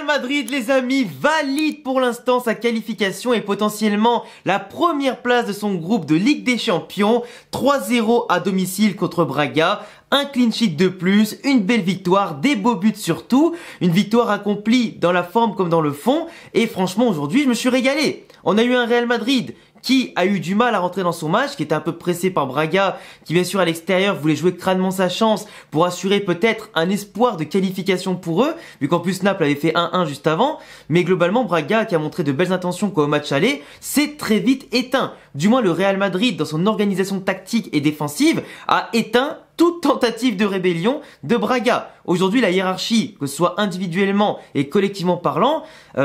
Real Madrid, les amis, valide pour l'instant sa qualification et potentiellement la première place de son groupe de Ligue des Champions. 3-0 à domicile contre Braga. Un clean sheet de plus, une belle victoire, des beaux buts surtout. Une victoire accomplie dans la forme comme dans le fond. Et franchement, aujourd'hui, je me suis régalé. On a eu un Real Madrid qui a eu du mal à rentrer dans son match, qui était un peu pressé par Braga, qui bien sûr à l'extérieur voulait jouer crânement sa chance pour assurer peut-être un espoir de qualification pour eux, vu qu'en plus Naples avait fait 1-1 juste avant. Mais globalement, Braga, qui a montré de belles intentions au match aller, s'est très vite éteint. Du moins le Real Madrid, dans son organisation tactique et défensive, a éteint toute tentative de rébellion de Braga. Aujourd'hui, la hiérarchie, que ce soit individuellement et collectivement parlant,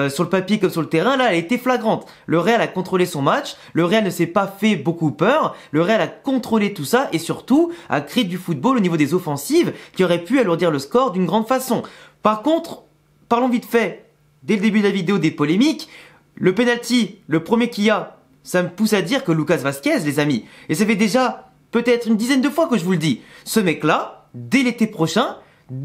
sur le papier comme sur le terrain, là, elle était flagrante. Le Real a contrôlé son match, le Real ne s'est pas fait beaucoup peur, le Real a contrôlé tout ça et surtout a créé du football au niveau des offensives qui aurait pu alourdir le score d'une grande façon. Par contre, parlons vite fait, dès le début de la vidéo, des polémiques. Le penalty, le premier qu'il y a, ça me pousse à dire que Lucas Vázquez, les amis, et ça fait déjà peut-être une dizaine de fois que je vous le dis, ce mec-là, dès l'été prochain,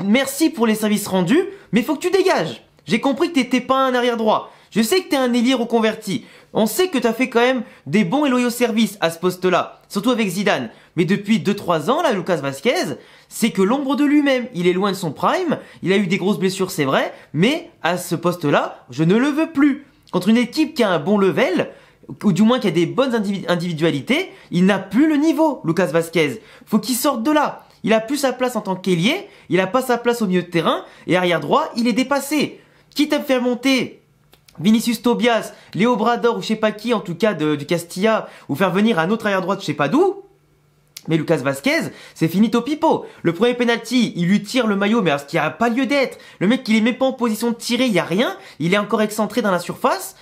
merci pour les services rendus, mais faut que tu dégages. J'ai compris que t'étais pas un arrière droit. Je sais que t'es un ailier reconverti. On sait que t'as fait quand même des bons et loyaux services à ce poste-là, surtout avec Zidane. Mais depuis 2-3 ans, là, Lucas Vázquez, c'est que l'ombre de lui-même. Il est loin de son prime, il a eu des grosses blessures, c'est vrai, mais à ce poste-là, je ne le veux plus. Contre une équipe qui a un bon level, ou du moins qui a des bonnes individualités, il n'a plus le niveau, Lucas Vázquez. Faut qu'il sorte de là. Il a plus sa place en tant qu'ailier, il a pas sa place au milieu de terrain, et arrière droit, il est dépassé. Quitte à faire monter Vinicius Tobias, Léo Brador ou je sais pas qui, en tout cas du Castilla, ou faire venir un autre arrière droit de je sais pas d'où, mais Lucas Vázquez, c'est finito pipo. Le premier penalty, il lui tire le maillot, mais alors qu'il n'y a pas lieu d'être. Le mec, il est même pas en position de tirer, il y a rien, il est encore excentré dans la surface.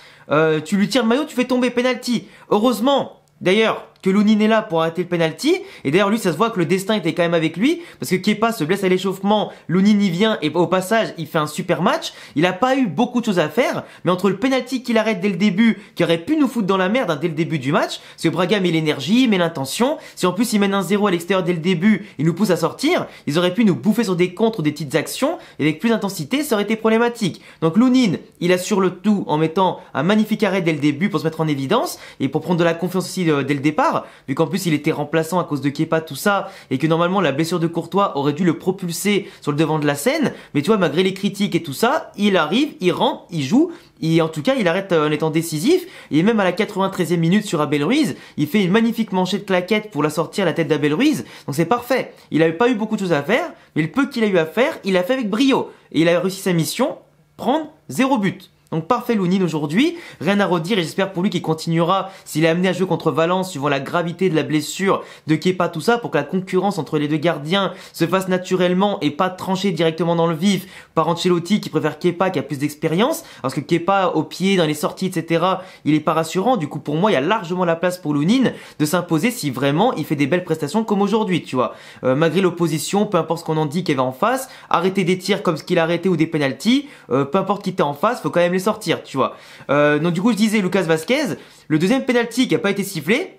Tu lui tires le maillot, tu fais tomber penalty. Heureusement, d'ailleurs, que Lunin est là pour arrêter le penalty. Et d'ailleurs, lui, ça se voit que le destin était quand même avec lui. Parce que Kepa se blesse à l'échauffement. Lunin y vient et au passage, il fait un super match. Il a pas eu beaucoup de choses à faire. Mais entre le penalty qu'il arrête dès le début, qui aurait pu nous foutre dans la merde dès le début du match. Parce que Braga met l'énergie, met l'intention. Si en plus, ils mènent 1-0 à l'extérieur dès le début, ils nous poussent à sortir. Ils auraient pu nous bouffer sur des contres ou des petites actions. Et avec plus d'intensité, ça aurait été problématique. Donc Lunin, il assure le tout en mettant un magnifique arrêt dès le début pour se mettre en évidence. Et pour prendre de la confiance aussi dès le départ. Vu qu'en plus il était remplaçant à cause de Kepa, tout ça, et que normalement la blessure de Courtois aurait dû le propulser sur le devant de la scène, mais tu vois, malgré les critiques et tout ça, il arrive, il rentre, il joue, et en tout cas il arrête en étant décisif, et même à la 93e minute sur Abel Ruiz, il fait une magnifique manchette claquette pour la sortir à la tête d'Abel Ruiz, donc c'est parfait. Il n'avait pas eu beaucoup de choses à faire, mais le peu qu'il a eu à faire, il l'a fait avec brio, et il a réussi sa mission, prendre 0 but. Donc parfait Lunin aujourd'hui, rien à redire et j'espère pour lui qu'il continuera s'il est amené à jouer contre Valence suivant la gravité de la blessure de Kepa, tout ça, pour que la concurrence entre les deux gardiens se fasse naturellement et pas trancher directement dans le vif par Ancelotti qui préfère Kepa qui a plus d'expérience, parce que Kepa au pied, dans les sorties, etc., il est pas rassurant. Du coup pour moi il y a largement la place pour Lunin de s'imposer si vraiment il fait des belles prestations comme aujourd'hui, tu vois. Malgré l'opposition, peu importe ce qu'on en dit qu'il y avait en face, arrêter des tirs comme ce qu'il a arrêté ou des penalties, peu importe qui t'es en face, faut quand même les sortir, tu vois. Donc du coup je disais Lucas Vázquez, le deuxième penalty qui a pas été sifflé,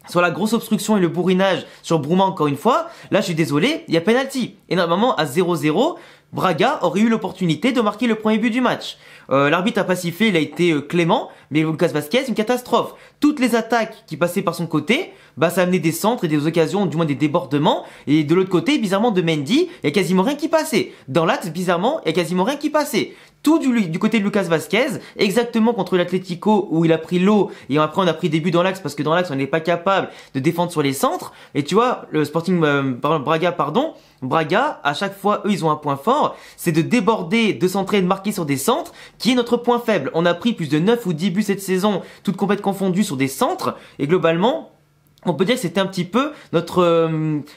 sur la grosse obstruction et le bourrinage sur Bruma encore une fois, là je suis désolé, il y a penalty. Et normalement à 0-0, Braga aurait eu l'opportunité de marquer le premier but du match. L'arbitre a pas sifflé, il a été clément, mais Lucas Vázquez, une catastrophe. Toutes les attaques qui passaient par son côté, bah ça amenait des centres et des occasions, du moins des débordements. Et de l'autre côté, bizarrement de Mendy, il y a quasiment rien qui passait. Dans l'axe, bizarrement, il y a quasiment rien qui passait. Tout du côté de Lucas Vázquez, exactement contre l'Atlético où il a pris l'eau et après on a pris des buts dans l'axe parce que dans l'axe on n'est pas capable de défendre sur les centres. Et tu vois, le Sporting Braga, à chaque fois, eux, ils ont un point fort, c'est de déborder, de centrer, de marquer sur des centres, qui est notre point faible. On a pris plus de 9 ou 10 buts cette saison, toutes complètes confondues sur des centres, et globalement, on peut dire que c'était un petit peu notre,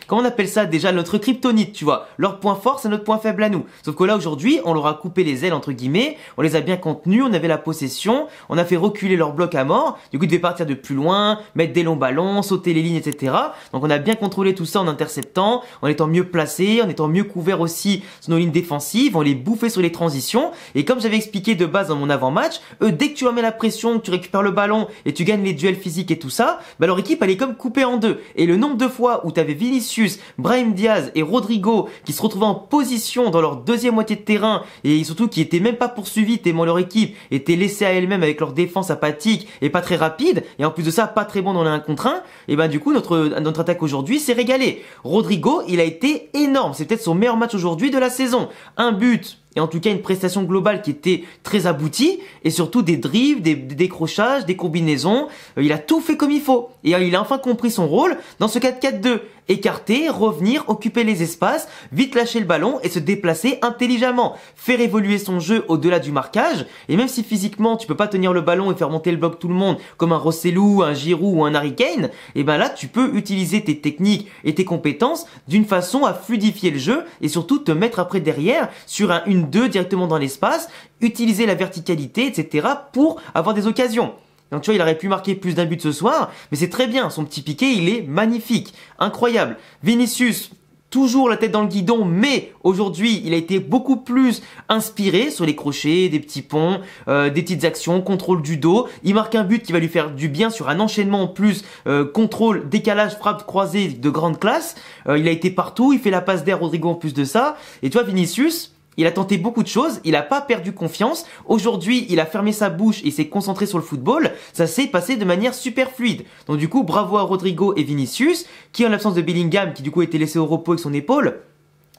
comment on appelle ça déjà, notre kryptonite, tu vois. Leur point fort, c'est notre point faible à nous. Sauf que là, aujourd'hui, on leur a coupé les ailes, entre guillemets, on les a bien contenus, on avait la possession, on a fait reculer leur bloc à mort, du coup, ils devaient partir de plus loin, mettre des longs ballons, sauter les lignes, etc. Donc, on a bien contrôlé tout ça en interceptant, en étant mieux placés, en étant mieux couverts aussi sur nos lignes défensives, on les bouffait sur les transitions, et comme j'avais expliqué de base dans mon avant-match, eux, dès que tu remets la pression, que tu récupères le ballon, et tu gagnes les duels physiques et tout ça, bah, leur équipe, elle est comme même coupé en deux. Et le nombre de fois où tu avais Vinicius, Brahim Diaz et Rodrigo qui se retrouvaient en position dans leur deuxième moitié de terrain et surtout qui étaient même pas poursuivis tellement leur équipe était laissée à elle-même avec leur défense apathique et pas très rapide et en plus de ça pas très bon dans les 1 contre 1, et ben du coup notre attaque aujourd'hui s'est régalée. Rodrigo, il a été énorme, c'est peut-être son meilleur match aujourd'hui de la saison. Un but et en tout cas une prestation globale qui était très aboutie et surtout des dribbles, des décrochages, des combinaisons. Il a tout fait comme il faut et il a enfin compris son rôle dans ce 4-4-2. Écarter, revenir, occuper les espaces, vite lâcher le ballon et se déplacer intelligemment. Faire évoluer son jeu au-delà du marquage. Et même si physiquement tu peux pas tenir le ballon et faire monter le bloc tout le monde comme un Rossellou, un Giroud ou un Harry Kane, et ben là tu peux utiliser tes techniques et tes compétences d'une façon à fluidifier le jeu et surtout te mettre après derrière sur un 1-2 directement dans l'espace, utiliser la verticalité, etc. pour avoir des occasions. Donc tu vois, il aurait pu marquer plus d'un but ce soir, mais c'est très bien, son petit piqué, il est magnifique, incroyable. Vinicius, toujours la tête dans le guidon, mais aujourd'hui, il a été beaucoup plus inspiré sur les crochets, des petits ponts, des petites actions, contrôle du dos. Il marque un but qui va lui faire du bien sur un enchaînement en plus, contrôle, décalage, frappe croisée de grande classe. Il a été partout, il fait la passe d'air Rodrigo en plus de ça. Et toi, Vinicius, il a tenté beaucoup de choses, il n'a pas perdu confiance. Aujourd'hui, il a fermé sa bouche et s'est concentré sur le football. Ça s'est passé de manière super fluide. Donc du coup, bravo à Rodrigo et Vinicius, qui en l'absence de Bellingham, qui du coup a été laissé au repos avec son épaule,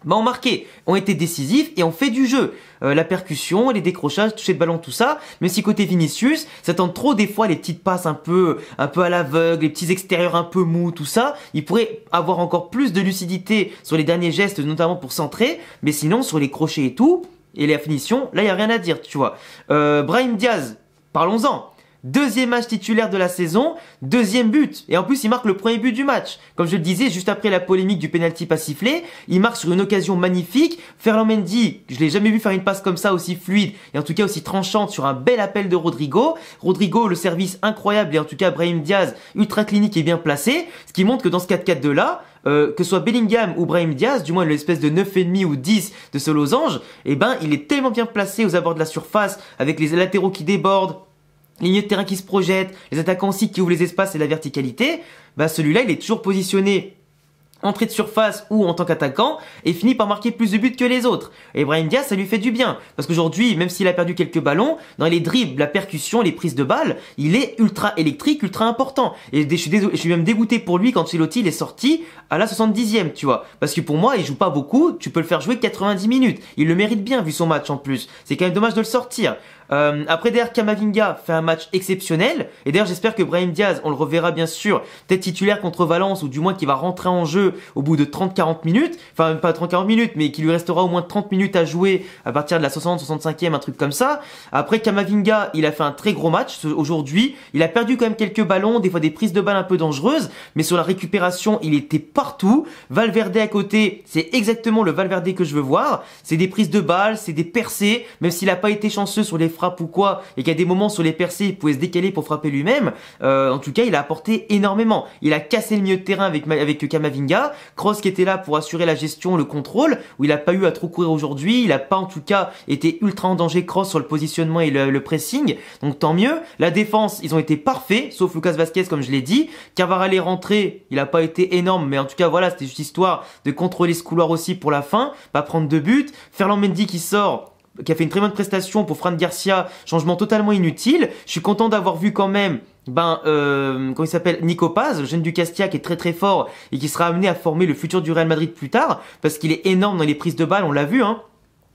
ont marqué, ont été décisifs et ont fait du jeu. La percussion, les décrochages, toucher de ballon, tout ça. Mais si côté Vinicius, ça tente trop des fois les petites passes un peu à l'aveugle, les petits extérieurs un peu mous, tout ça. Il pourrait avoir encore plus de lucidité sur les derniers gestes, notamment pour centrer. Mais sinon, sur les crochets et tout, et la finition, là, il n'y a rien à dire, tu vois. Brahim Diaz, parlons-en. Deuxième match titulaire de la saison, deuxième but. Et en plus, il marque le premier but du match. Comme je le disais, juste après la polémique du penalty pas sifflé, il marque sur une occasion magnifique. Ferland Mendy, je l'ai jamais vu faire une passe comme ça aussi fluide et en tout cas aussi tranchante sur un bel appel de Rodrigo. Rodrigo, le service incroyable et en tout cas Brahim Diaz, ultra clinique et bien placé. Ce qui montre que dans ce 4-4-2 là, que ce soit Bellingham ou Brahim Diaz, du moins l'espèce de 9,5 ou 10 de ce losange, eh ben, il est tellement bien placé aux abords de la surface avec les latéraux qui débordent, les milieux de terrain qui se projettent, les attaquants aussi qui ouvrent les espaces et la verticalité, bah celui-là il est toujours positionné entrée de surface ou en tant qu'attaquant et finit par marquer plus de buts que les autres. Et Brahim Diaz, ça lui fait du bien parce qu'aujourd'hui, même s'il a perdu quelques ballons, dans les dribbles, la percussion, les prises de balles, il est ultra électrique, ultra important. Et je suis même dégoûté pour lui quand Ancelotti il est sorti à la 70e, tu vois. Parce que pour moi, il joue pas beaucoup, tu peux le faire jouer 90 minutes. Il le mérite bien vu son match en plus. C'est quand même dommage de le sortir. Après derrière Camavinga fait un match exceptionnel et d'ailleurs j'espère que Brahim Diaz on le reverra bien sûr peut-être titulaire contre Valence ou du moins qu'il va rentrer en jeu au bout de 30-40 minutes, enfin pas 30-40 minutes mais qu'il lui restera au moins 30 minutes à jouer à partir de la 60-65e, un truc comme ça. Après Camavinga il a fait un très gros match aujourd'hui, il a perdu quand même quelques ballons, des fois des prises de balles un peu dangereuses, mais sur la récupération il était partout. Valverde à côté, c'est exactement le Valverde que je veux voir, c'est des prises de balles, c'est des percées, même s'il a pas été chanceux sur les frappe ou quoi, et qu'à des moments sur les percées, il pouvait se décaler pour frapper lui-même, en tout cas, il a apporté énormément. Il a cassé le milieu de terrain avec Camavinga, Kroos qui était là pour assurer la gestion, le contrôle, où il a pas eu à trop courir aujourd'hui, il a pas en tout cas été ultra en danger Kroos sur le positionnement et le pressing, donc tant mieux. La défense, ils ont été parfaits, sauf Lucas Vazquez comme je l'ai dit. Carvajal est rentré, il a pas été énorme, mais en tout cas voilà, c'était juste histoire de contrôler ce couloir aussi pour la fin, pas prendre de but. Ferland Mendy qui sort, qui a fait une très bonne prestation pour Fran Garcia, changement totalement inutile. Je suis content d'avoir vu quand même comment il s'appelle, Nico Paz, le jeune du Castia qui est très très fort et qui sera amené à former le futur du Real Madrid plus tard parce qu'il est énorme dans les prises de balles, on l'a vu hein.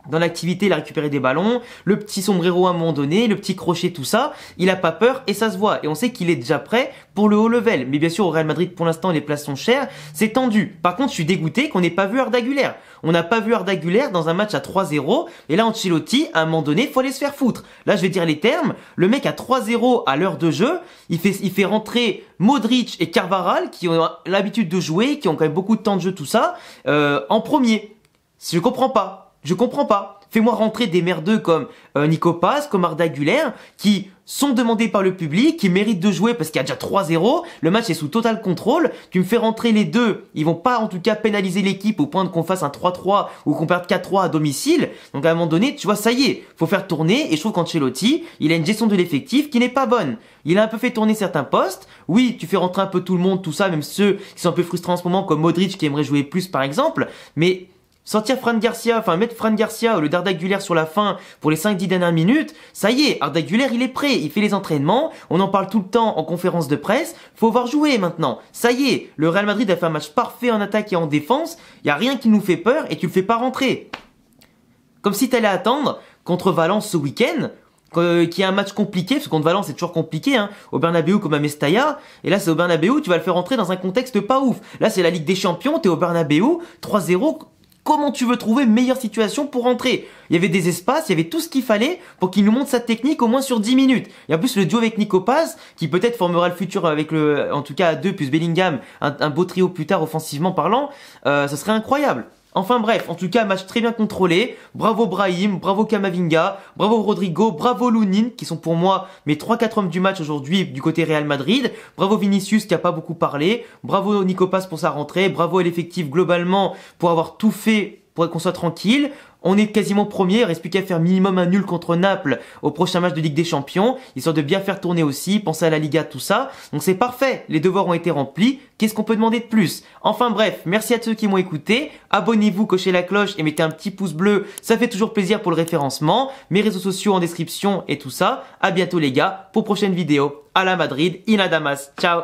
Dans l'activité, il a récupéré des ballons, le petit sombrero à un moment donné, le petit crochet, tout ça. Il a pas peur et ça se voit. Et on sait qu'il est déjà prêt pour le haut level. Mais bien sûr, au Real Madrid, pour l'instant, les places sont chères. C'est tendu. Par contre, je suis dégoûté qu'on n'ait pas vu Arda Güler. On n'a pas vu Arda Güler dans un match à 3-0. Et là, Ancelotti, à un moment donné, faut aller se faire foutre. Là, je vais dire les termes. Le mec à 3-0 à l'heure de jeu, il fait rentrer Modric et Carvajal, qui ont l'habitude de jouer, qui ont quand même beaucoup de temps de jeu, tout ça, en premier. Je comprends pas. Je comprends pas. Fais-moi rentrer des merdeux comme Nico Paz, comme Arda Güler, qui sont demandés par le public, qui méritent de jouer parce qu'il y a déjà 3-0, le match est sous total contrôle, tu me fais rentrer les deux, ils vont pas en tout cas pénaliser l'équipe au point qu'on fasse un 3-3 ou qu'on perde 4-3 à domicile, donc à un moment donné, tu vois, ça y est, faut faire tourner, et je trouve qu'Ancelotti, il a une gestion de l'effectif qui n'est pas bonne. Il a un peu fait tourner certains postes, oui, tu fais rentrer un peu tout le monde, tout ça, même ceux qui sont un peu frustrés en ce moment, comme Modric qui aimerait jouer plus par exemple, mais sortir Fran Garcia, enfin mettre Fran Garcia au lieu d'Arda Güler sur la fin pour les 5-10 dernières minutes, ça y est, Arda Güler il est prêt, il fait les entraînements, on en parle tout le temps en conférence de presse, faut voir jouer maintenant. Ça y est, le Real Madrid a fait un match parfait en attaque et en défense, y a rien qui nous fait peur et tu le fais pas rentrer. Comme si t'allais attendre contre Valence ce week-end, qui est un match compliqué, parce que contre Valence c'est toujours compliqué, hein, au Bernabéu comme à Mestalla, et là c'est au Bernabéu, tu vas le faire rentrer dans un contexte pas ouf. Là c'est la Ligue des Champions, t'es au Bernabéu, 3-0, comment tu veux trouver meilleure situation pour rentrer? Il y avait des espaces, il y avait tout ce qu'il fallait pour qu'il nous montre sa technique au moins sur 10 minutes. Et en plus le duo avec Nico Paz, qui peut-être formera le futur avec en tout cas à 2 plus Bellingham, un beau trio plus tard offensivement parlant, ça serait incroyable. Enfin bref, en tout cas, match très bien contrôlé. Bravo Brahim, bravo Camavinga, bravo Rodrigo, bravo Lunin, qui sont pour moi mes 3-4 hommes du match aujourd'hui du côté Real Madrid. Bravo Vinicius qui a pas beaucoup parlé. Bravo Nico Paz pour sa rentrée. Bravo à l'effectif globalement pour avoir tout fait pour qu'on soit tranquille. On est quasiment premier, il reste plus qu'à faire minimum un nul contre Naples au prochain match de Ligue des Champions, histoire de bien faire tourner aussi, penser à la Liga, tout ça. Donc c'est parfait, les devoirs ont été remplis, qu'est-ce qu'on peut demander de plus? Enfin bref, merci à ceux qui m'ont écouté, abonnez-vous, cochez la cloche et mettez un petit pouce bleu, ça fait toujours plaisir pour le référencement, mes réseaux sociaux en description et tout ça. À bientôt les gars, pour prochaine vidéo. À la Madrid, in a Damas, ciao.